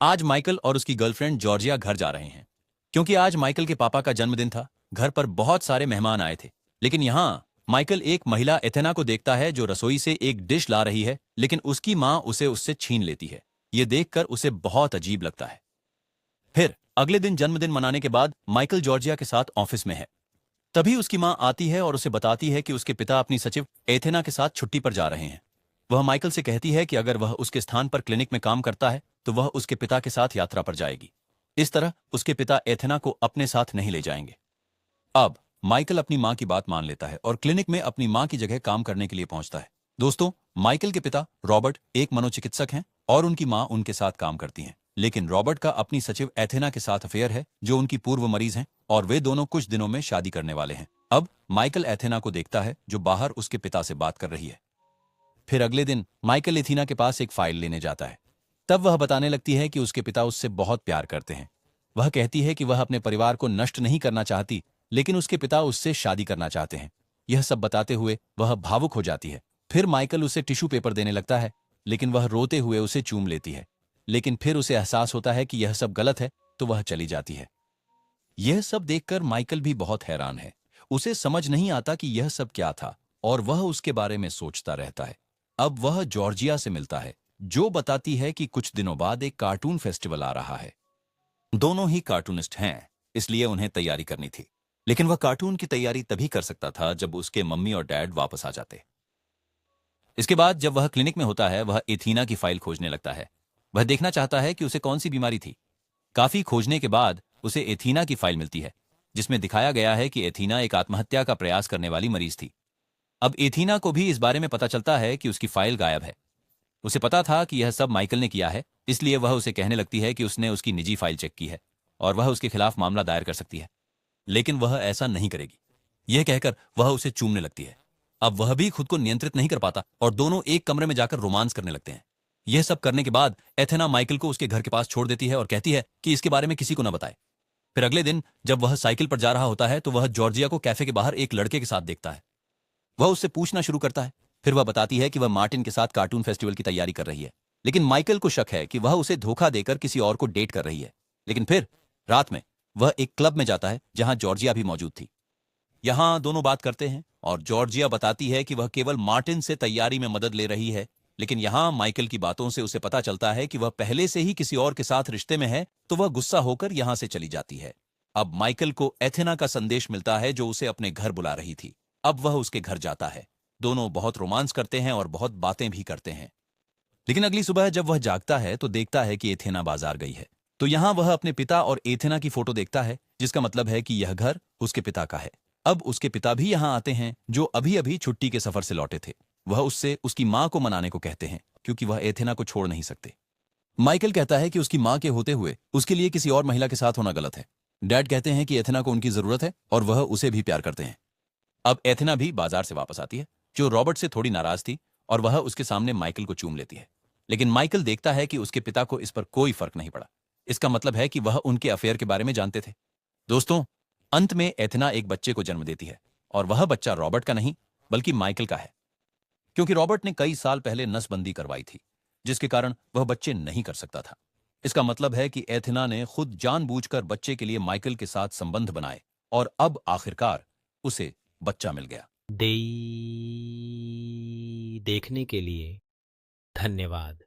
आज माइकल और उसकी गर्लफ्रेंड जॉर्जिया घर जा रहे हैं क्योंकि आज माइकल के पापा का जन्मदिन था। घर पर बहुत सारे मेहमान आए थे, लेकिन यहाँ माइकल एक महिला एथेना को देखता है जो रसोई से एक डिश ला रही है, लेकिन उसकी माँ उसे उससे छीन लेती है। ये देखकर उसे बहुत अजीब लगता है। फिर अगले दिन जन्मदिन मनाने के बाद माइकल जॉर्जिया के साथ ऑफिस में है। तभी उसकी माँ आती है और उसे बताती है कि उसके पिता अपनी सचिव एथेना के साथ छुट्टी पर जा रहे हैं। वह माइकल से कहती है कि अगर वह उसके स्थान पर क्लिनिक में काम करता है तो वह उसके पिता के साथ यात्रा पर जाएगी। इस तरह उसके पिता एथेना को अपने साथ नहीं ले जाएंगे। अब माइकल अपनी माँ की बात मान लेता है और क्लिनिक में अपनी माँ की जगह काम करने के लिए पहुंचता है। दोस्तों, माइकल के पिता रॉबर्ट एक मनोचिकित्सक हैं और उनकी माँ उनके साथ काम करती हैं। लेकिन रॉबर्ट का अपनी सचिव एथेना के साथ अफेयर है जो उनकी पूर्व मरीज हैं और वे दोनों कुछ दिनों में शादी करने वाले हैं। अब माइकल एथेना को देखता है जो बाहर उसके पिता से बात कर रही है। फिर अगले दिन माइकल एथेना के पास एक फाइल लेने जाता है। तब वह बताने लगती है कि उसके पिता उससे बहुत प्यार करते हैं। वह कहती है कि वह अपने परिवार को नष्ट नहीं करना चाहती, लेकिन उसके पिता उससे शादी करना चाहते हैं। यह सब बताते हुए वह भावुक हो जाती है। फिर माइकल उसे टिश्यू पेपर देने लगता है, लेकिन वह रोते हुए उसे चूम लेती है। लेकिन फिर उसे एहसास होता है कि यह सब गलत है, तो वह चली जाती है। यह सब देखकर माइकल भी बहुत हैरान है। उसे समझ नहीं आता कि यह सब क्या था और वह उसके बारे में सोचता रहता है। अब वह जॉर्जिया से मिलता है, जो बताती है कि कुछ दिनों बाद एक कार्टून फेस्टिवल आ रहा है। दोनों ही कार्टूनिस्ट हैं, इसलिए उन्हें तैयारी करनी थी। लेकिन वह कार्टून की तैयारी तभी कर सकता था जब उसके मम्मी और डैड वापस आ जाते। इसके बाद जब वह क्लिनिक में होता है, वह एथीना की फाइल खोजने लगता है। वह देखना चाहता है कि उसे कौन सी बीमारी थी। काफी खोजने के बाद उसे एथीना की फाइल मिलती है, जिसमें दिखाया गया है कि एथीना एक आत्महत्या का प्रयास करने वाली मरीज थी। अब एथीना को भी इस बारे में पता चलता है कि उसकी फाइल गायब है। उसे पता था कि यह सब माइकल ने किया है, इसलिए वह उसे कहने लगती है कि उसने उसकी निजी फाइल चेक की है और वह उसके खिलाफ मामला दायर कर सकती है। लेकिन वह ऐसा नहीं करेगी। यह कहकर वह उसे चूमने लगती है। अब वह भी खुद को नियंत्रित नहीं कर पाता और दोनों एक कमरे में जाकर रोमांस करने लगते हैं। यह सब करने के बाद एथेना माइकल को उसके घर के पास छोड़ देती है और कहती है कि इसके बारे में किसी को न बताए। फिर अगले दिन जब वह साइकिल पर जा रहा होता है तो वह जॉर्जिया को कैफे के बाहर एक लड़के के साथ देखता है। वह उससे पूछना शुरू करता है। फिर वह बताती है कि वह मार्टिन के साथ कार्टून फेस्टिवल की तैयारी कर रही है। लेकिन माइकल को शक है कि वह उसे धोखा देकर किसी और को डेट कर रही है। लेकिन फिर रात में वह एक क्लब में जाता है जहां जॉर्जिया भी मौजूद थी। यहां दोनों बात करते हैं और जॉर्जिया बताती है कि वह केवल मार्टिन से तैयारी में मदद ले रही है। लेकिन यहां माइकल की बातों से उसे पता चलता है कि वह पहले से ही किसी और के साथ रिश्ते में है, तो वह गुस्सा होकर यहां से चली जाती है। अब माइकल को एथेना का संदेश मिलता है जो उसे अपने घर बुला रही थी। अब वह उसके घर जाता है। दोनों बहुत रोमांस करते हैं और बहुत बातें भी करते हैं। लेकिन अगली सुबह जब वह जागता है तो देखता है कि एथेना बाजार गई है। तो यहां वह अपने पिता और एथेना की फोटो देखता है, जिसका मतलब है कि यह घर उसके पिता का है। अब उसके पिता भी यहां आते हैं, जो अभी अभी छुट्टी के सफर से लौटे थे। वह उससे उसकी मां को मनाने को कहते हैं, क्योंकि वह एथेना को छोड़ नहीं सकते। माइकल कहता है कि उसकी मां के होते हुए उसके लिए किसी और महिला के साथ होना गलत है। डैड कहते हैं कि एथेना को उनकी जरूरत है और वह उसे भी प्यार करते हैं। अब एथेना भी बाजार से वापस आती है, जो रॉबर्ट से थोड़ी नाराज थी, और वह उसके सामने माइकल को चूम लेती है। लेकिन माइकल देखता है कि उसके पिता को इस पर कोई फर्क नहीं पड़ा। इसका मतलब है कि वह उनके अफेयर के बारे में जानते थे। दोस्तों, अंत में एथेना एक बच्चे को जन्म देती है और वह बच्चा रॉबर्ट का नहीं बल्कि माइकल का है, क्योंकि रॉबर्ट ने कई साल पहले नसबंदी करवाई थी, जिसके कारण वह बच्चे नहीं कर सकता था। इसका मतलब है कि एथेना ने खुद जानबूझकर बच्चे के लिए माइकल के साथ संबंध बनाए और अब आखिरकार उसे बच्चा मिल गया। देखने के लिए धन्यवाद।